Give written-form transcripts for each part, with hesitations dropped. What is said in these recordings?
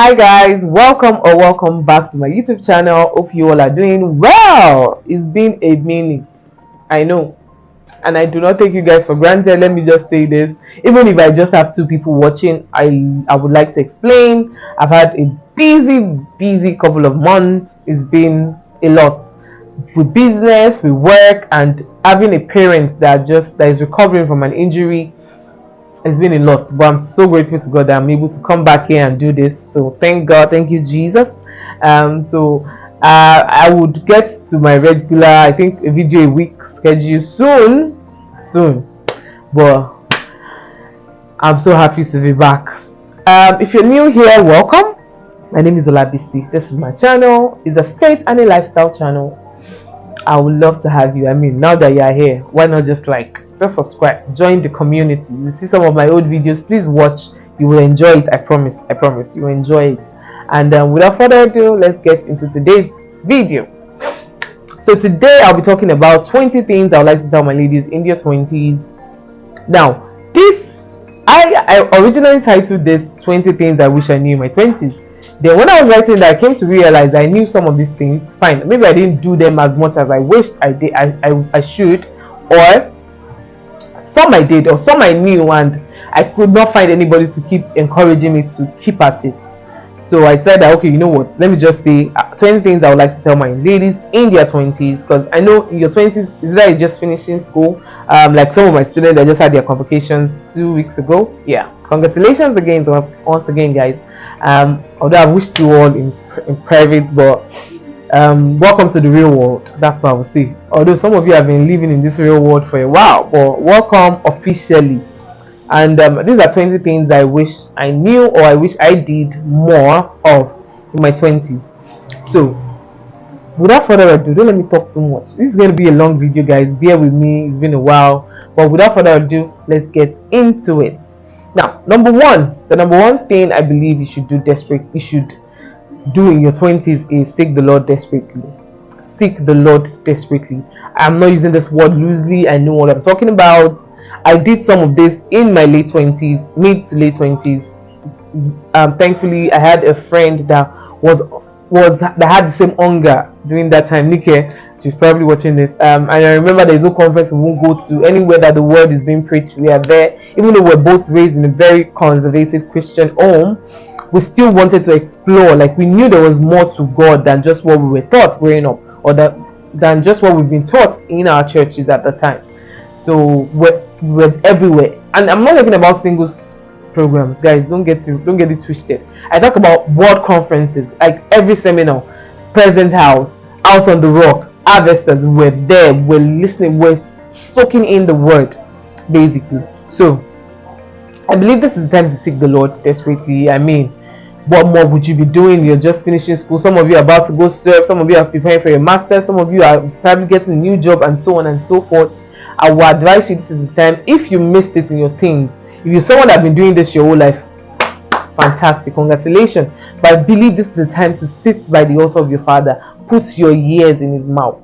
Hi guys, welcome back to my YouTube channel. Hope you all are doing well. It's been a minute, I know, and I do not take you guys for granted. Let me just say this: even if I just have two people watching, I would like to explain. I've had a busy couple of months. It's been a lot with business, with work, and having a parent that is recovering from an injury. It's been a lot, but I'm so grateful to God that I'm able to come back here and do this. So thank God, thank you Jesus. I would get to my regular, I think, a video a week schedule soon. But I'm so happy to be back. If you're new here, welcome. My name is Olabisi. This is my channel. It's a faith and a lifestyle channel. I would love to have you. I mean, now that you're here, why not just subscribe, join the community. You see some of my old videos, please watch. You will enjoy it. I promise you will enjoy it. And without further ado, let's get into today's video. So today I'll be talking about 20 things I would like to tell my ladies in their 20s. Now, I originally titled this 20 things I wish I knew in my 20s. Then when I was writing that, I came to realize I knew some of these things. Fine, maybe I didn't do them as much as I wished I did. I should, or some I did, or some I knew, and I could not find anybody to keep encouraging me to keep at it. So I said that, okay, you know what? Let me just say 20 things I would like to tell my ladies in their 20s, because I know in your 20s is that you're just finishing school. Like some of my students that just had their convocation 2 weeks ago. Yeah, congratulations again once again, guys. Although I wished you all in private, but welcome to the real world. That's what I would say. Although some of you have been living in this real world for a while, but welcome officially. And these are 20 things I wish I knew, or I wish I did more of in my 20s. So without further ado, don't let me talk too much. This is going to be a long video, guys. Bear with me, it's been a while. But without further ado, let's get into it. Now, the number one thing I believe you should do in your 20s is seek the Lord desperately. Seek the Lord desperately. I'm not using this word loosely. I know what I'm talking about. I did some of this in my late 20s, mid to late 20s. Thankfully, I had a friend that had the same hunger during that time. Nike, she's probably watching this. And I remember there's no conference we won't go to. Anywhere that the word is being preached, we are there. Even though we're both raised in a very conservative Christian home, we still wanted to explore. Like, we knew there was more to God than just what we were taught growing up, or than just what we've been taught in our churches at the time. So we're everywhere. And I'm not talking about singles programs, guys. Don't get this twisted. I talk about world conferences, like every seminar, Present House, House on the Rock, Harvesters. We're there, we're listening, we're soaking in the word, basically. So I believe this is the time to seek the Lord desperately. I mean, what more would you be doing? You're just finishing school. Some of you are about to go serve. Some of you are preparing for your master's. Some of you are probably getting a new job, and so on and so forth. I will advise you, this is the time. If you missed it in your teens, if you're someone that's been doing this your whole life, fantastic, congratulations. But I believe this is the time to sit by the altar of your Father. Put your ears in his mouth.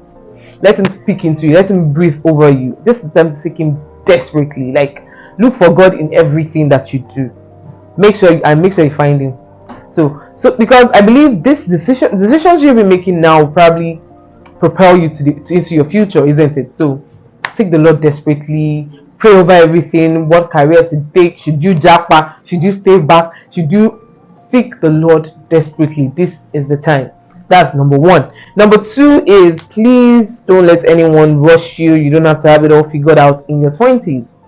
Let him speak into you. Let him breathe over you. This is the time to seek him desperately. Like, look for God in everything that you do. Make sure you find him. So because I believe this decisions you'll be making now will probably propel you into your future, isn't it? So seek the Lord desperately. Pray over everything. What career to take? Should you japa? Should you stay back? Should you seek the Lord desperately? This is the time. That's number one. Number two is, please don't let anyone rush you. You don't have to have it all figured out in your 20s.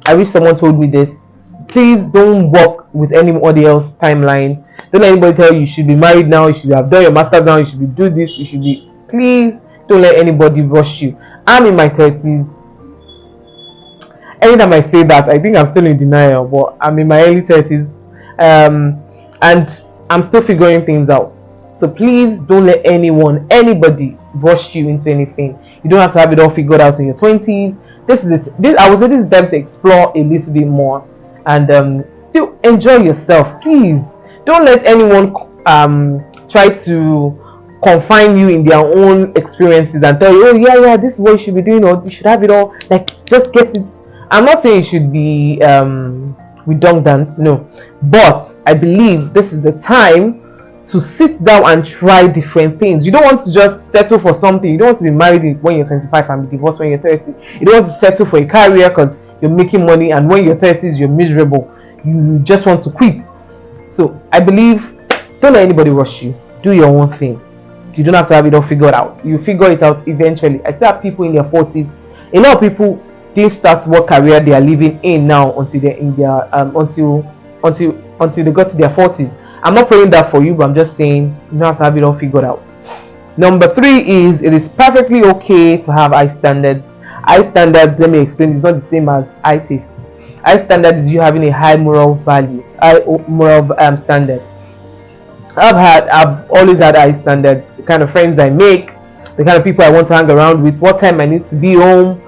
I wish someone told me this. Please don't walk with anybody else's timeline. Don't let anybody tell you should be married now, you should have done your master's now, you should be do this, you should be. Please don't let anybody rush you. I'm in my 30s. Anytime I say that, I think I'm still in denial, but I'm in my early 30s, and I'm still figuring things out. So please don't let anybody rush you into anything. You don't have to have it all figured out in your 20s. I would say this is time to explore a little bit more, and still enjoy yourself. Please don't let anyone try to confine you in their own experiences and tell you, oh yeah, this is what you should be doing, or you should have it all. Like, just get it. I'm not saying you should be redundant, no, but I believe this is the time to sit down and try different things. You don't want to just settle for something. You don't want to be married when you're 25 and be divorced when you're 30. You don't want to settle for a career because you're making money, and when you're 30s you're miserable. You just want to quit. So I believe, don't let anybody rush you. Do your own thing. You don't have to have it all figured out. You figure it out eventually. I still have people in their 40s. A lot of people didn't start what career they are living in now until they're in their until they got to their 40s. I'm not praying that for you, but I'm just saying you don't have to have it all figured out. Number 3 is, it is perfectly okay to have high standards. High standards, let me explain, it's not the same as high taste. High standards is you having a high moral value, high moral standard. I've always had high standards. The kind of friends I make, the kind of people I want to hang around with, what time I need to be home.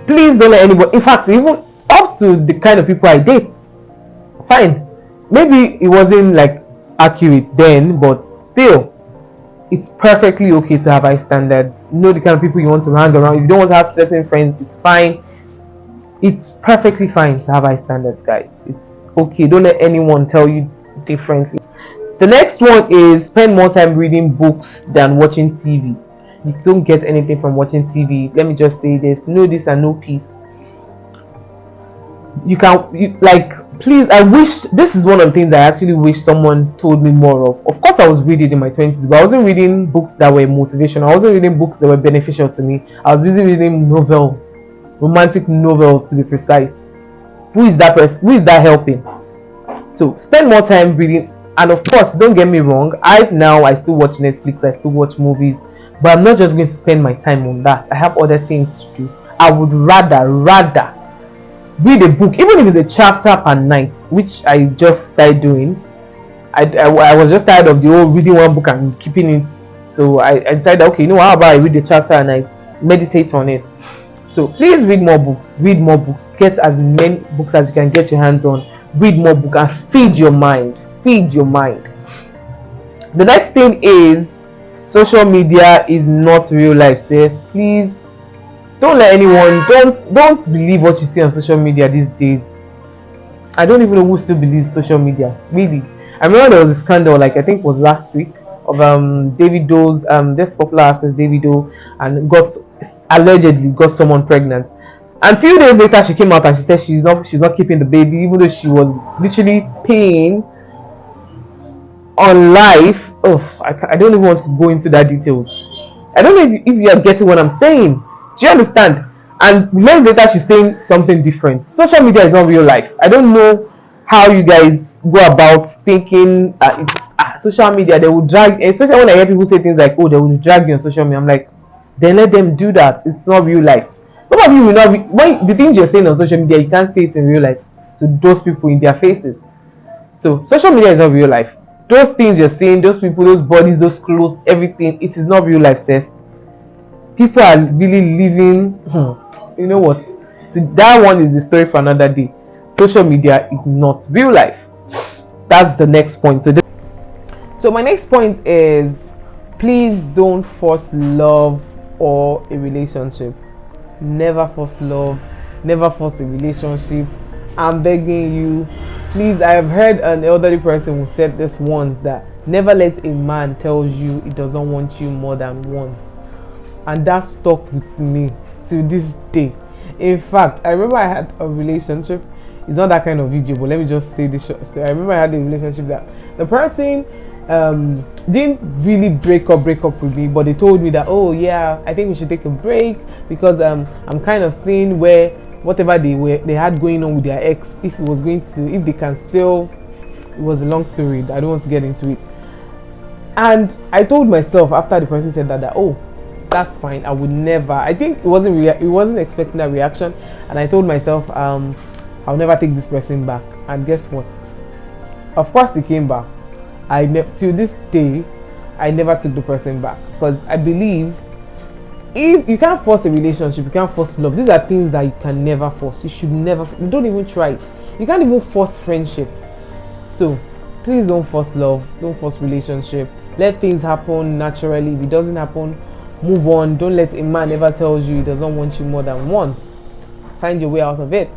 Please don't let anybody, in fact, even up to the kind of people I date. Fine, maybe it wasn't like accurate then, but still, it's perfectly okay to have high standards. Know the kind of people you want to hang around. If you don't want to have certain friends, it's fine. It's perfectly fine to have high standards, guys. It's okay. Don't let anyone tell you differently. The next one is, spend more time reading books than watching TV. You don't get anything from watching TV. Let me just say this: know this and know peace. Please, I wish, this is one of the things I actually wish someone told me more of. Of course I was reading in my 20s, but I wasn't reading books that were motivational. I wasn't reading books that were beneficial to me. I was busy reading novels, romantic novels to be precise. Who is that person? Who is that helping? So spend more time reading. And of course, don't get me wrong, I still watch Netflix, I still watch movies, but I'm not just going to spend my time on that. I have other things to do. I would rather read a book, even if it's a chapter per night, which I just started doing. I was just tired of the whole reading one book and keeping it. So I decided, okay, you know, how about I read the chapter and I meditate on it. So please read more books. Get as many books as you can get your hands on. Read more books and feed your mind. The next thing is, social media is not real life, sis. Please don't let anyone, don't believe what you see on social media these days. I don't even know who still believes social media, really. I remember there was a scandal, like I think it was last week, of Davido's this popular actress Davido, and allegedly got someone pregnant. And a few days later she came out and she said she's not keeping the baby, even though she was literally paying on life. I don't even want to go into that details. I don't know if you are getting what I'm saying. Do you understand? And months later she's saying something different. Social media is not real life. I don't know how you guys go about thinking social media, they will drag, especially when I hear people say things like, oh, they will drag you on social media. I'm like, then let them do that. It's not real life. Some of you will not be, when the things you're saying on social media, you can't say it in real life to those people in their faces. So social media is not real life. Those things you're seeing, those people, those bodies, those clothes, everything, it is not real life, sis. People are really living, you know what? So that one is the story for another day. Social media is not real life. That's the next point. So my next point is, please don't force love or a relationship. Never force love, never force a relationship. I'm begging you, please. I have heard an elderly person who said this once, that never let a man tell you he doesn't want you more than once. And that stuck with me till this day. In fact, I remember I had a relationship. It's not that kind of video, but let me just say this short story. I remember I had a relationship that the person didn't really break up with me, but they told me that, oh yeah, I think we should take a break because I'm kind of seeing where whatever they had going on with their ex, if they can still, it was a long story, I don't want to get into it. And I told myself after the person said that oh, that's fine, I would never, I think it wasn't expecting that reaction, and I told myself I'll never take this person back. And guess what? Of course he came back. Till this day I never took the person back, because I believe if you can't force a relationship, you can't force love. These are things that you can never force. You don't even try it. You can't even force friendship. So please don't force love, don't force relationship. Let things happen naturally. If it doesn't happen, move on. Don't let a man ever tell you he doesn't want you more than once. Find your way out of it.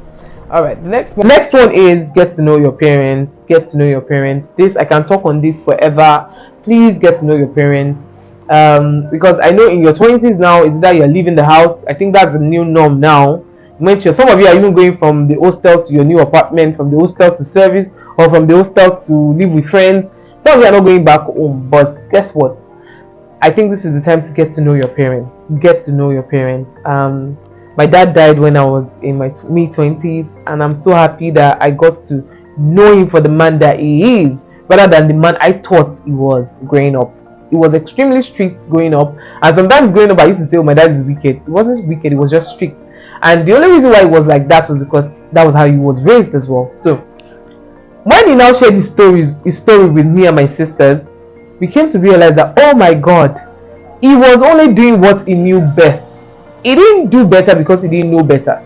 All right, the next one is get to know your parents. Get to know your parents. This, I can talk on this forever. Please get to know your parents. Because I know in your 20s now is that you're leaving the house. I think that's the new norm now. Mention some of you are even going from the hostel to your new apartment, from the hostel to service, or from the hostel to live with friends. Some of you are not going back home, but guess what? I think this is the time to get to know your parents. Get to know your parents. My dad died when I was in my mid 20s, and I'm so happy that I got to know him for the man that he is, rather than the man I thought he was growing up. He was extremely strict growing up, and sometimes growing up, I used to say, "Oh, my dad is wicked." He wasn't wicked; he was just strict. And the only reason why he was like that was because that was how he was raised as well. So when he now shared his story with me and my sisters, we came to realize that, oh my God, he was only doing what he knew best. He didn't do better because he didn't know better.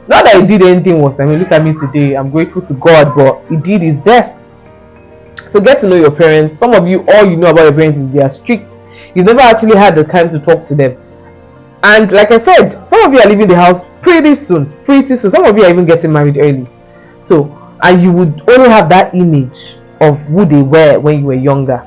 Not that he did anything worse. I mean, look at me today. I'm grateful to God, but he did his best. So get to know your parents. Some of you, all you know about your parents is they are strict. You've never actually had the time to talk to them. And like I said, some of you are leaving the house pretty soon. Pretty soon. Some of you are even getting married early. So, and you would only have that image of who they were when you were younger.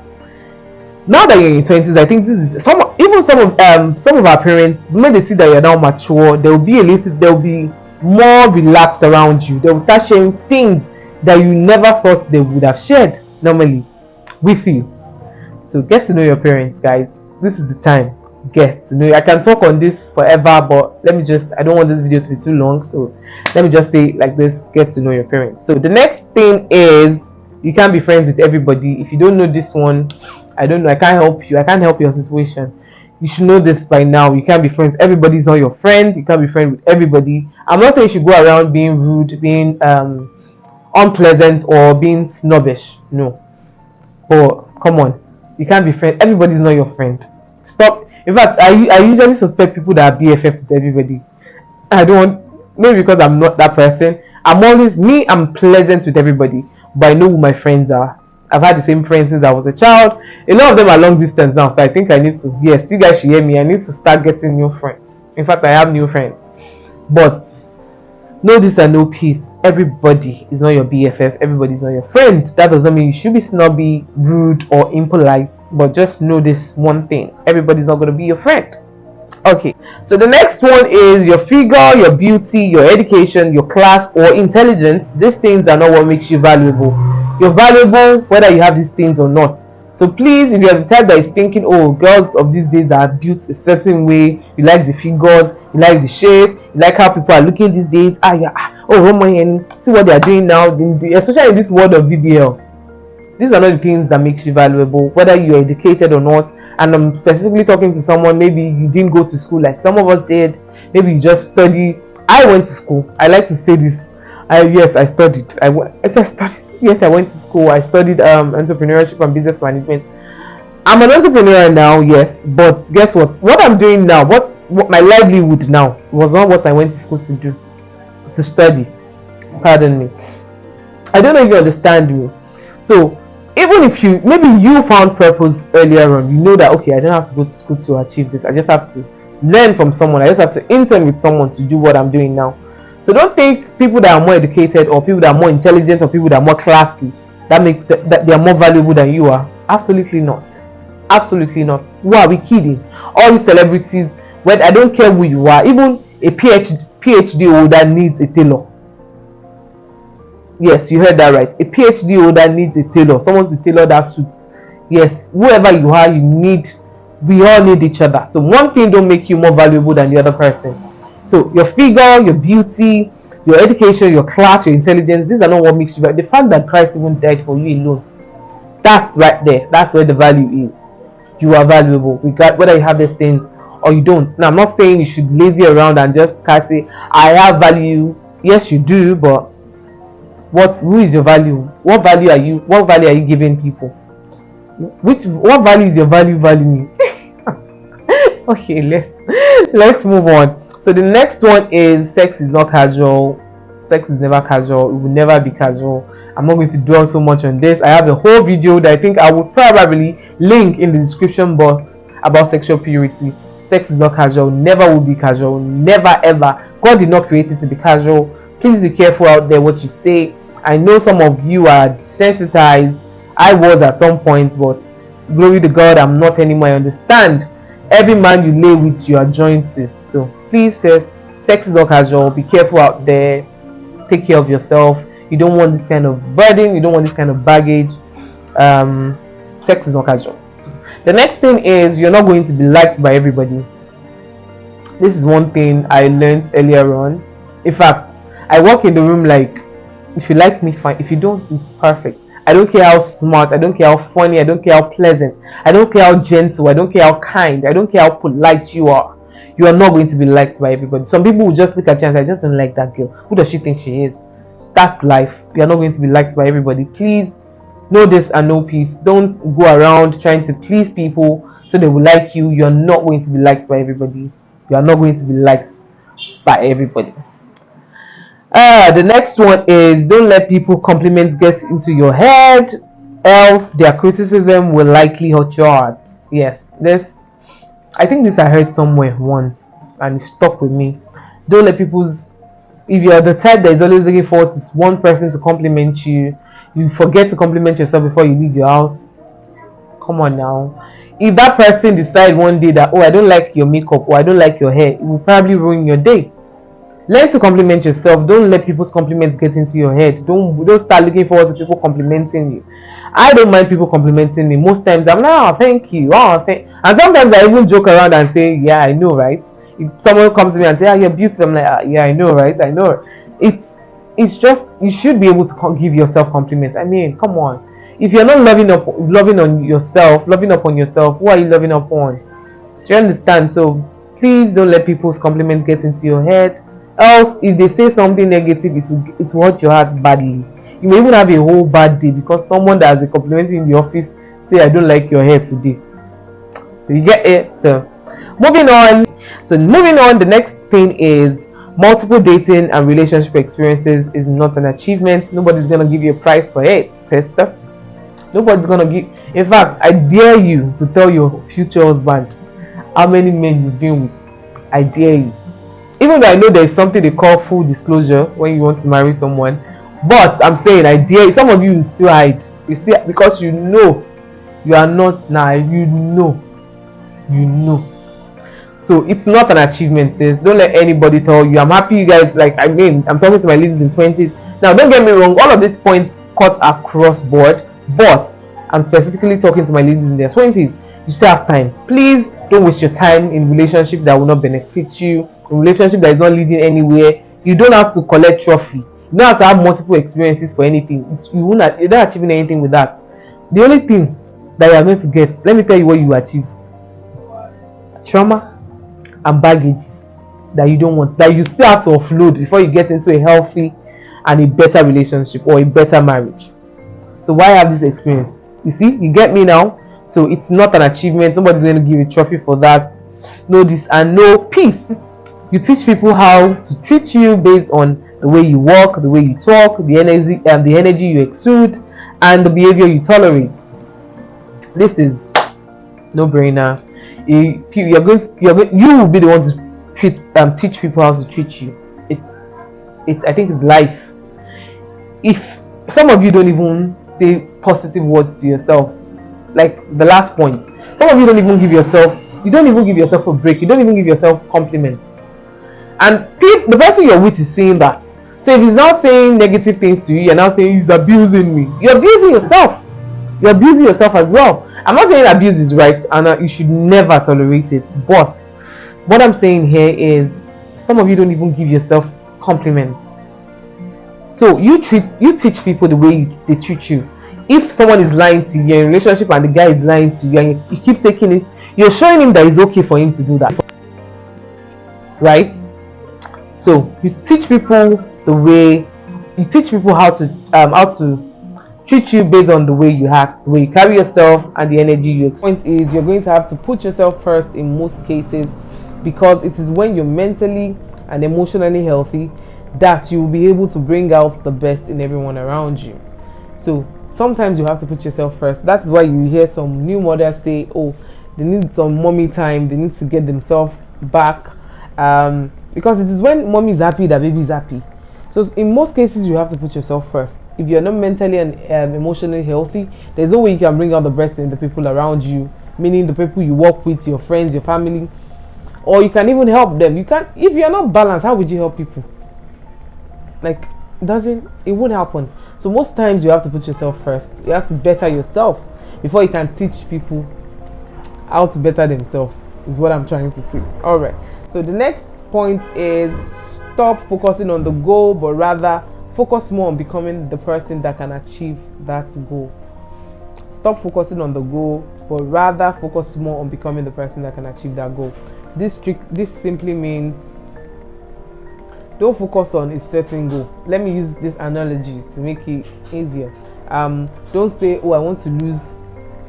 Now that you're in your 20s, I think this is some of our parents, when they see that you're now mature, they'll be more relaxed around you. They will start sharing things that you never thought they would have shared normally with you. So get to know your parents, guys. This is the time. Get to know. I can talk on this forever, but I don't want this video to be too long, so let me just say like this: get to know your parents. So the next thing is, you can't be friends with everybody. If you don't know this one, I don't know, I can't help you. I can't help your situation. You should know this by now. You can't be friends. Everybody's not your friend. You can't be friends with everybody. I'm not saying you should go around being rude, being unpleasant, or being snobbish. No. But come on, you can't be friends. Everybody's not your friend. Stop. In fact, I usually suspect people that are BFF with everybody. I don't, maybe because I'm not that person. I'm pleasant with everybody, but I know who my friends are. I've had the same friends since I was a child. A lot of them are long distance now, so I think I need to, yes, you guys should hear me. I need to start getting new friends. In fact, I have new friends. But know this and know peace. Everybody is not your BFF. Everybody is not your friend. That doesn't mean you should be snobby, rude, or impolite. But just know this one thing: everybody's not going to be your friend. Okay, so the next one is your figure, your beauty, your education, your class, or intelligence. These things are not what makes you valuable. You're valuable whether you have these things or not. So please, if you're the type that is thinking, oh, girls of these days are built a certain way, you like the figures, you like the shape, you like how people are looking these days, see what they are doing now, especially in this world of VBL. These are not the things that makes you valuable, whether you're educated or not. And I'm specifically talking to someone, maybe you didn't go to school like some of us did. Maybe you just study. I went to school. I like to say this. Yes, I studied. I studied. Yes, I went to school. I studied entrepreneurship and business management. I'm an entrepreneur now, yes, but guess what? What I'm doing now, what my livelihood now, was not what I went to school to do, to study. Pardon me. I don't know if you understand me. So even if maybe you found purpose earlier on, you know that, okay, I don't have to go to school to achieve this. I just have to learn from someone. I just have to intern with someone to do what I'm doing now. So don't think people that are more educated, or people that are more intelligent, or people that are more classy, that makes that they are more valuable than you are. Absolutely not. Absolutely not. Who are we kidding? All these celebrities, I don't care who you are, even a PhD holder needs a tailor. Yes, you heard that right. A PhD holder needs a tailor, someone to tailor that suit. Yes, whoever you are, we all need each other. So one thing don't make you more valuable than the other person. So your figure, your beauty, your education, your class, your intelligence, these are not what makes you valuable. The fact that Christ even died for you alone, that's right there. That's where the value is. You are valuable, whether you have these things or you don't. Now, I'm not saying you should lazy around and just say, I have value. Yes, you do, but who is your value? What value are you giving people? What value is your value valuing? Okay, let's move on. So the next one is sex is not casual. Sex is never casual. It will never be casual. I'm not going to dwell so much on this. I have a whole video that I think I would probably link in the description box about sexual purity. Sex is not casual. Never will be casual. Never ever. God did not create it to be casual. Please be careful out there what you say. I know some of you are desensitized. I was at some point, but glory to God, I'm not anymore. I understand. Every man you lay with, you are joined to. So please, sex is not casual. Be careful out there. Take care of yourself. You don't want this kind of burden. You don't want this kind of baggage. Sex is not casual. So the next thing is, you're not going to be liked by everybody. This is one thing I learned earlier on. In fact, I walk in the room like, if you like me, fine. If you don't, it's perfect. I don't care how smart, I don't care how funny, I don't care how pleasant, I don't care how gentle, I don't care how kind, I don't care how polite you are. You are not going to be liked by everybody. Some people will just look at you and say, I just don't like that girl. Who does she think she is? That's life. You are not going to be liked by everybody. Please know this and know peace. Don't go around trying to please people so they will like you. You are not going to be liked by everybody. You are not going to be liked by everybody. The next one is, don't let people compliments get into your head, else their criticism will likely hurt your heart. Yes, this, I think this I heard somewhere once and it stuck with me. Don't let people's, if you're the type that is always looking forward to one person to compliment you, you forget to compliment yourself before you leave your house. Come on now. If that person decide one day that, oh, I don't like your makeup or I don't like your hair, it will probably ruin your day. Learn to compliment yourself. Don't let people's compliments get into your head. Don't start looking forward to people complimenting you. I don't mind people complimenting me. Most times I'm like, oh, thank you. Oh, and sometimes I even joke around and say, yeah, I know, right? If someone comes to me and say, oh, you're beautiful, I'm like, yeah, I know, right? I know. It's just, you should be able to give yourself compliments. I mean, come on. If you're not loving up on yourself, who are you loving up on? Do you understand? So please don't let people's compliments get into your head. Else, if they say something negative, it will hurt your heart badly. You may even have a whole bad day because someone that has a compliment in the office say, I don't like your hair today. So you get it. So moving on, the next thing is, multiple dating and relationship experiences is not an achievement. Nobody's gonna give you a prize for it, sister. Nobody's gonna give. In fact, I dare you to tell your future husband how many men you've been with. I dare you. Even though I know there's something they call full disclosure when you want to marry someone, but I'm saying, I dare you. Some of you will still hide. You still, because you know you are not now. You know. So it's not an achievement. Don't let anybody tell you. I'm happy you guys, like, I mean, I'm talking to my ladies in 20s. Now, don't get me wrong, all of these points cut across board, but I'm specifically talking to my ladies in their 20s. You still have time. Please don't waste your time in relationship that will not benefit you, in relationship that is not leading anywhere. You don't have to collect trophy. You don't have to have multiple experiences for anything. You're not achieving anything with that. The only thing that you are going to get, let me tell you what you achieve: trauma and baggage that you don't want, that you still have to offload before you get into a healthy and a better relationship or a better marriage. So why have this experience? You see, you get me now? So it's not an achievement. Somebody's going to give you a trophy for that. Know this and know peace. You teach people how to treat you based on the way you walk, the way you talk, the energy you exude, and the behavior you tolerate. This is no brainer. You will be the one to teach people how to treat you. I think it's life. If some of you don't even say positive words to yourself, like the last point, some of you don't even give yourself a break. You don't even give yourself compliments. And the person you're with is saying that. So if he's now saying negative things to you, you're now saying he's abusing me. You're abusing yourself. You're abusing yourself as well. I'm not saying abuse is right and you should never tolerate it. But what I'm saying here is, some of you don't even give yourself compliments. So you teach people the way they treat you. If someone is lying to you, you're in a relationship and the guy is lying to you and you keep taking it, you're showing him that it's okay for him to do that. Right? So you teach people how to treat you based on the way you act, the way you carry yourself, and the energy you experience. The point is, you're going to have to put yourself first in most cases, because it is when you're mentally and emotionally healthy that you will be able to bring out the best in everyone around you. So sometimes you have to put yourself first. That's why you hear some new mothers say, oh, they need some mommy time, they need to get themselves back, because it is when mommy is happy that baby is happy. So in most cases, you have to put yourself first. If you're not mentally and emotionally healthy, there's no way you can bring out the best in the people around you, meaning the people you work with, your friends, your family, or you can even help them. You can't, if you're not balanced, how would you help people? Like, it won't happen. So most times you have to put yourself first. You have to better yourself before you can teach people how to better themselves, is what I'm trying to say. All right, so the next point is stop focusing on the goal, but rather focus more on becoming the person that can achieve that goal. Stop focusing on the goal, but rather focus more on becoming the person that can achieve that goal. This simply means don't focus on a certain goal. Let me use this analogy to make it easier. Don't say, oh, I want to lose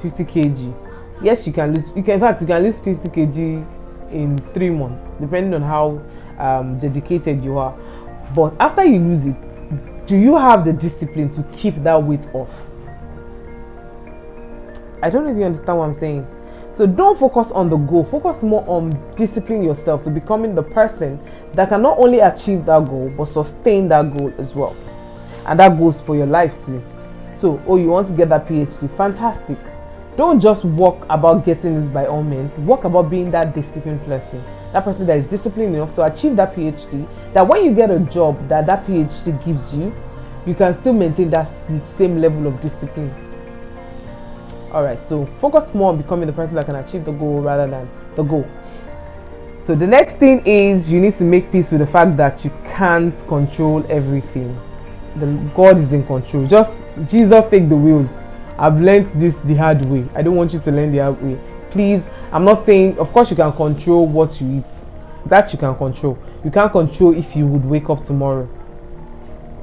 50 kg. Yes, you can lose. In fact, you can lose 50 kg in 3 months, depending on how dedicated you are. But after you lose it, do you have the discipline to keep that weight off? I don't know if you understand what I'm saying. So don't focus on the goal. Focus more on disciplining yourself to becoming the person that can not only achieve that goal, but sustain that goal as well. And that goes for your life too. So, oh, you want to get that PhD? Fantastic. Don't just walk about getting this by all means. Walk about being that disciplined person. That person that is disciplined enough to achieve that PhD. That when you get a job that PhD gives you, you can still maintain that same level of discipline. Alright, so focus more on becoming the person that can achieve the goal rather than the goal. So the next thing is you need to make peace with the fact that you can't control everything. God is in control. Just Jesus take the wheels. I've learned this the hard way. I don't want you to learn the hard way. Please, I'm not saying, of course you can control what you eat. That you can control. You can't control if you would wake up tomorrow.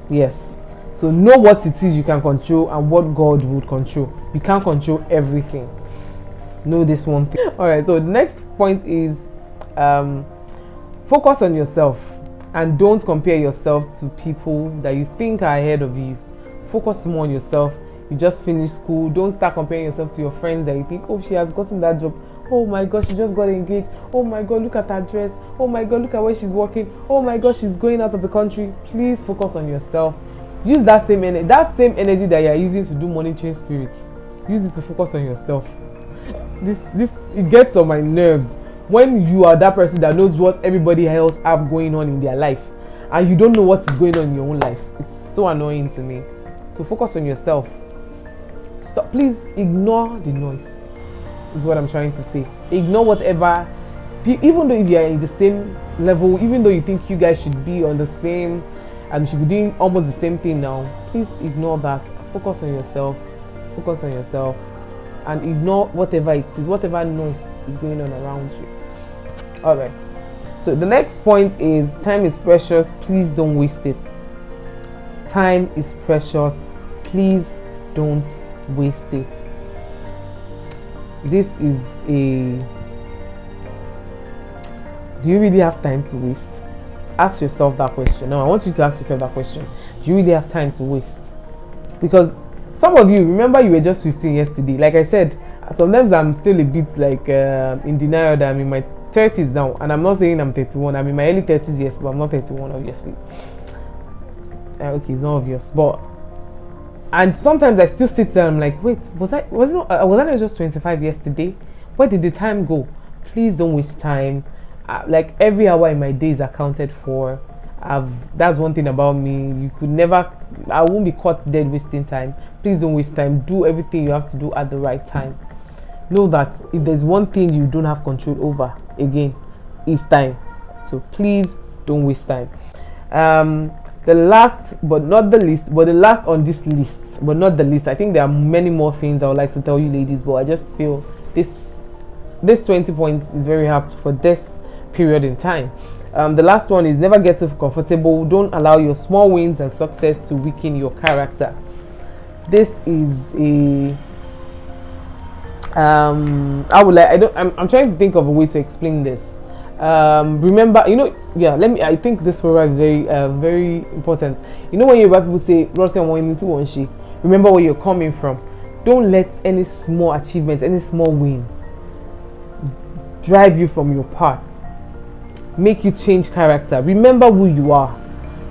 Yes. So know what it is you can control and what God would control. You can't control everything. Know this one thing. Alright, so the next point is focus on yourself and don't compare yourself to people that you think are ahead of you. Focus more on yourself. You just finished school. Don't start comparing yourself to your friends that you think, oh, she has gotten that job. Oh my God, she just got engaged. Oh my God, look at her dress. Oh my God, look at where she's working. Oh my God, she's going out of the country. Please focus on yourself. Use that same energy that you are using to do monitoring spirits. Use it to focus on yourself. This it gets on my nerves when you are that person that knows what everybody else have going on in their life and you don't know what is going on in your own life. It's so annoying to me. So focus on yourself. Stop. Please ignore the noise. Is what I'm trying to say. Ignore whatever. Even though if you are in the same level, even though you think you guys should be on the same and should be doing almost the same thing now, please ignore that. Focus on yourself. Focus on yourself and ignore whatever it is, whatever noise is going on around you. All right, so the next point is time is precious. Please don't waste it. Time is precious. Please don't waste it. This is do you really have time to waste? Ask yourself that question. Now I want you to ask yourself that question. Do you really have time to waste? Because some of you, remember you were just 15 yesterday. Like I said, sometimes I'm still a bit like in denial that I'm in my 30s now. And I'm not saying I'm 31. I'm in my early 30s, yes, but I'm not 31, obviously. Okay, it's not obvious. But, and sometimes I still sit there and I'm like, wait, was I not just 25 yesterday? Where did the time go? Please don't waste time. Like every hour in my day is accounted for. That's one thing about me. I won't be caught dead wasting time. Please don't waste time. Do everything you have to do at the right time. Know that if there's one thing you don't have control over, again, it's time. So please don't waste time. The last but not the least, but the last on this list, but not the least, I think there are many more things I would like to tell you ladies, but I just feel this 20 points is very apt for this period in time. The last one is never get too comfortable. Don't allow your small wins and success to weaken your character. This is I'm trying to think of a way to explain this. Remember, I think this word is very very important. You know, when you hear people say remember where you're coming from. Don't let any small achievement, any small win drive you from your path, make you change character. Remember who you are.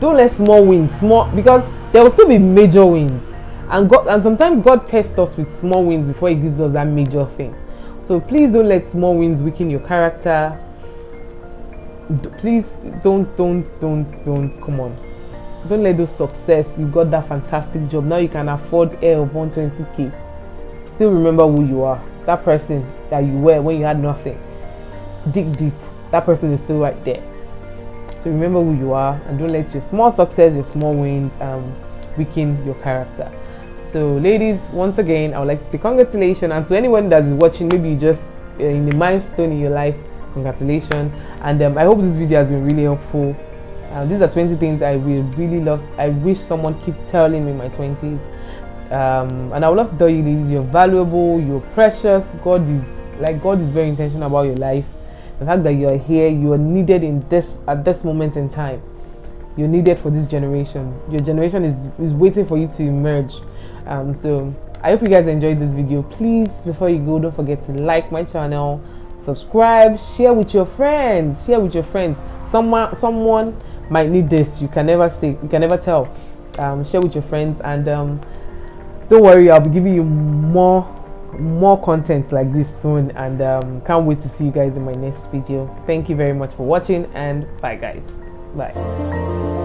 Don't let small wins, because there will still be major wins, and sometimes God tests us with small wins before He gives us that major thing. So please don't let small wins weaken your character. Please don't come on. Don't let those success, you got that fantastic job, now you can afford air of 120k. Still remember who you are. That person that you were when you had nothing. Dig deep. That person is still right there. So remember who you are, and don't let your small success, your small wins weaken your character. So ladies, once again, I would like to say congratulations, and to anyone that is watching, maybe you just in a milestone in your life, congratulations. And I hope this video has been really helpful. These are 20 things I will really love. I wish someone keep telling me in my 20s. And I would love to tell you this: you're valuable, you're precious. God is very intentional about your life. The fact that you're here, you are needed at this moment in time. You're needed for this generation. Your generation is waiting for you to emerge. So I hope you guys enjoyed this video. Please, before you go, don't forget to like my channel, subscribe, share with your friends. Someone might need this. You can never tell. Share with your friends, and don't worry, I'll be giving you more content like this soon, and can't wait to see you guys in my next video. Thank you very much for watching, and bye guys. Bye.